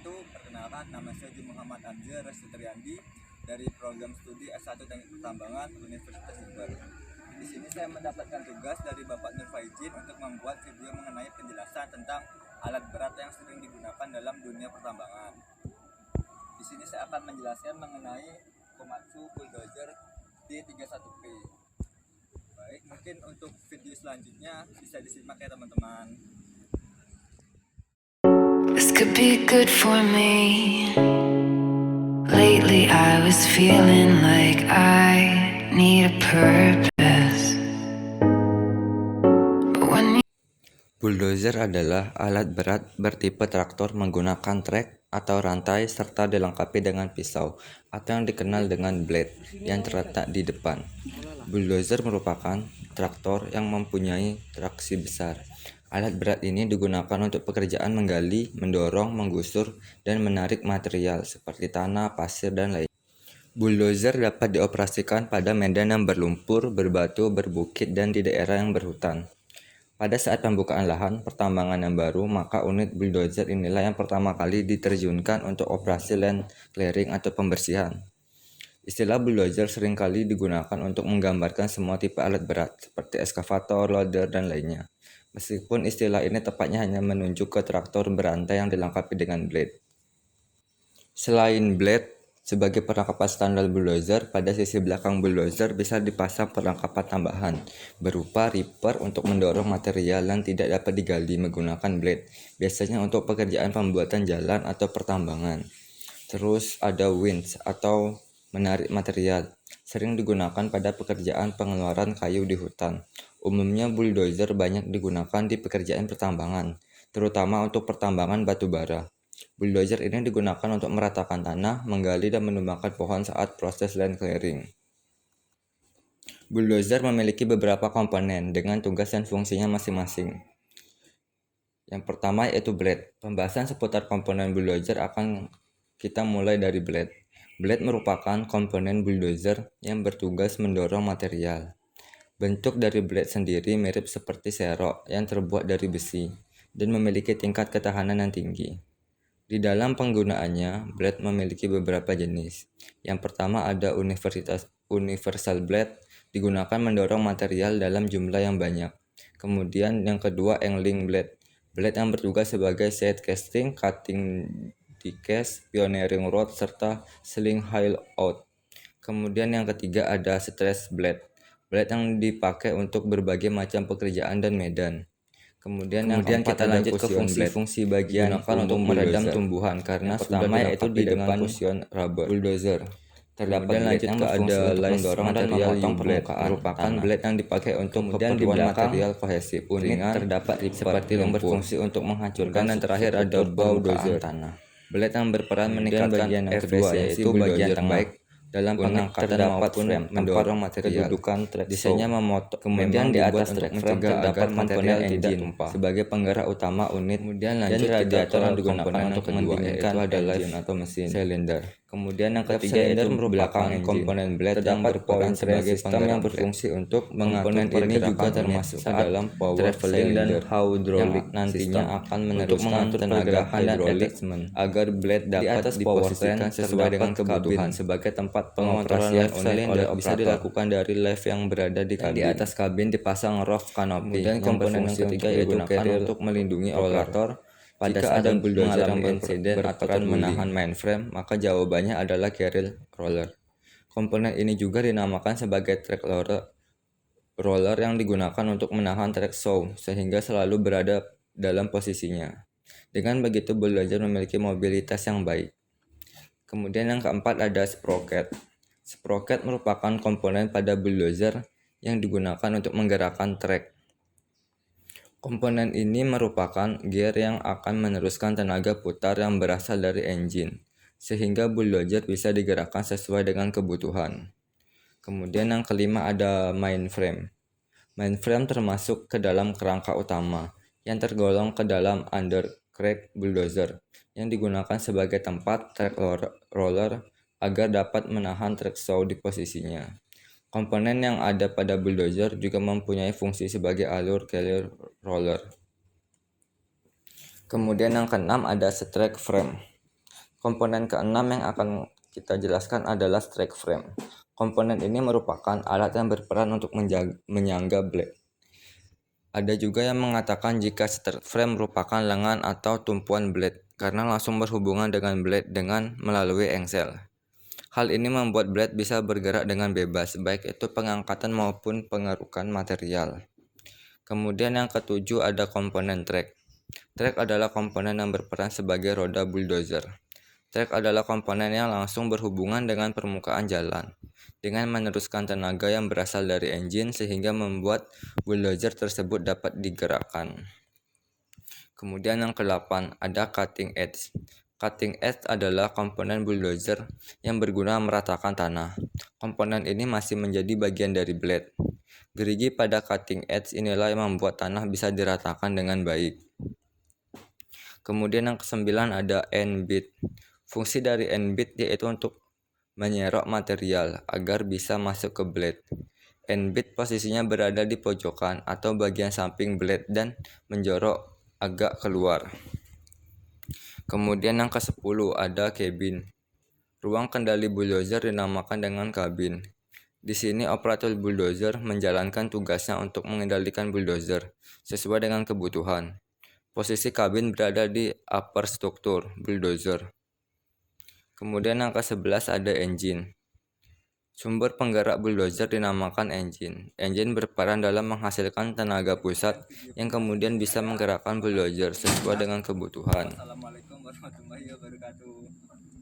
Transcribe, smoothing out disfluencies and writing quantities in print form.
wabarakatuh. Perkenalkan, nama saya Muhammad Amzil Restutriandi dari program studi S1 Teknik Pertambangan Universitas Jember. Di sini saya mendapatkan tugas dari Bapak Nur Faizin untuk membuat video mengenai penjelasan tentang alat berat yang sering digunakan dalam dunia pertambangan. Di sini saya akan menjelaskan mengenai Komatsu Bulldozer D31P. Baik, mungkin untuk video selanjutnya bisa disimak ya teman-teman. This could be good for me. Lately I was feeling like I need a purpose. But when you Bulldozer adalah alat berat bertipe traktor menggunakan trek atau rantai serta dilengkapi dengan pisau atau yang dikenal dengan blade yang terletak di depan. Bulldozer merupakan traktor yang mempunyai traksi besar. Alat berat ini digunakan untuk pekerjaan menggali, mendorong, menggusur, dan menarik material seperti tanah, pasir, dan lainnya. Bulldozer dapat dioperasikan pada medan yang berlumpur, berbatu, berbukit, dan di daerah yang berhutan. Pada saat pembukaan lahan pertambangan yang baru, maka unit bulldozer inilah yang pertama kali diterjunkan untuk operasi land clearing atau pembersihan. Istilah bulldozer seringkali digunakan untuk menggambarkan semua tipe alat berat, seperti eskavator, loader, dan lainnya. Meskipun istilah ini tepatnya hanya menunjuk ke traktor berantai yang dilengkapi dengan blade. Selain blade, sebagai perlengkapan standar bulldozer, pada sisi belakang bulldozer bisa dipasang perlengkapan tambahan berupa ripper untuk mendorong material yang tidak dapat digali menggunakan blade, biasanya untuk pekerjaan pembuatan jalan atau pertambangan. Terus ada winch atau menarik material, sering digunakan pada pekerjaan pengeluaran kayu di hutan. Umumnya bulldozer banyak digunakan di pekerjaan pertambangan, terutama untuk pertambangan batu bara. Bulldozer ini digunakan untuk meratakan tanah, menggali dan menumbangkan pohon saat proses land clearing. Bulldozer memiliki beberapa komponen dengan tugas dan fungsinya masing-masing. Yang pertama yaitu blade. Pembahasan seputar komponen bulldozer akan kita mulai dari blade. Blade merupakan komponen bulldozer yang bertugas mendorong material. Bentuk dari blade sendiri mirip seperti serok yang terbuat dari besi dan memiliki tingkat ketahanan yang tinggi. Di dalam penggunaannya, blade memiliki beberapa jenis. Yang pertama ada universal blade, digunakan mendorong material dalam jumlah yang banyak. Kemudian yang kedua angling blade, blade yang bertugas sebagai side casting, cutting die cast, pioneering rod, serta sling haul out. Kemudian yang ketiga ada stress blade, blade yang dipakai untuk berbagai macam pekerjaan dan medan. Kemudian kita lanjut ke fungsi-fungsi bagian untuk meredam tumbuhan karena pertama yaitu di depan fusion rubber bulldozer. Terdapat lanjut ke ada mendorong material blade merupakan blade yang dipakai untuk keperluan material kohesif. Unit terdapat seperti yang berfungsi untuk menghancurkan dan terakhir ada bulldozer tanah. Blade yang berperan meningkatkan efisiensi bagian terbaik dalam pengangkatan maupun mendorong material. Desainnya memotong, kemudian di atas track frame terdapat komponen engine sebagai penggerak utama unit. Kemudian lanjut radiator yang digunakan untuk mendinginkan adalah atau mesin silinder. Kemudian yang ketiga itu merupakan komponen blade yang berperan sebagai sistem yang berfungsi untuk mengatur ini juga termasuk ke dalam power traveling dan hydraulic nantinya akan meneruskan tenaga hidrolik agar blade dapat diposisikan sesuai dengan kebutuhan sebagai tempat pengoperasian unit bisa dilakukan dari lift yang berada di kabin. Di atas kabin dipasang roof canopy. Dan komponen yang ketiga yaitu carrier untuk melindungi operator. Pada saat ada bulldozer yang insiden atau menahan mainframe, maka jawabannya adalah carrier roller. Komponen ini juga dinamakan sebagai track roller yang digunakan untuk menahan track saw sehingga selalu berada dalam posisinya. Dengan begitu bulldozer memiliki mobilitas yang baik. Kemudian yang keempat ada sprocket. Sprocket merupakan komponen pada bulldozer yang digunakan untuk menggerakkan trek. Komponen ini merupakan gear yang akan meneruskan tenaga putar yang berasal dari engine, sehingga bulldozer bisa digerakkan sesuai dengan kebutuhan. Kemudian yang kelima ada mainframe. Mainframe termasuk ke dalam kerangka utama, yang tergolong ke dalam undercrack bulldozer, yang digunakan sebagai tempat track roller agar dapat menahan track saw di posisinya. Komponen yang ada pada bulldozer juga mempunyai fungsi sebagai alur carrier roller. Kemudian yang keenam ada track frame. Komponen keenam yang akan kita jelaskan adalah strike frame. Komponen ini merupakan alat yang berperan untuk menyangga blade. Ada juga yang mengatakan jika strike frame merupakan lengan atau tumpuan blade karena langsung berhubungan dengan blade melalui engsel. Hal ini membuat blade bisa bergerak dengan bebas, baik itu pengangkatan maupun pengerukan material. Kemudian yang ketujuh ada komponen track. Track adalah komponen yang berperan sebagai roda bulldozer. Track adalah komponen yang langsung berhubungan dengan permukaan jalan, dengan meneruskan tenaga yang berasal dari engine sehingga membuat bulldozer tersebut dapat digerakkan. Kemudian yang ke-8 ada cutting edge. Cutting edge adalah komponen bulldozer yang berguna meratakan tanah. Komponen ini masih menjadi bagian dari blade. Gerigi pada cutting edge inilah yang membuat tanah bisa diratakan dengan baik. Kemudian yang ke-9 ada end bit. Fungsi dari end bit yaitu untuk menyerok material agar bisa masuk ke blade. End bit posisinya berada di pojokan atau bagian samping blade dan menjorok agak keluar. Kemudian yang ke-10 ada cabin. Ruang kendali bulldozer dinamakan dengan kabin. Di sini operator bulldozer menjalankan tugasnya untuk mengendalikan bulldozer sesuai dengan kebutuhan. Posisi kabin berada di upper struktur bulldozer. Kemudian yang ke-11 ada engine. Sumber penggerak bulldozer dinamakan engine. Engine berperan dalam menghasilkan tenaga pusat yang kemudian bisa menggerakkan bulldozer sesuai dengan kebutuhan. Assalamualaikum warahmatullahi wabarakatuh.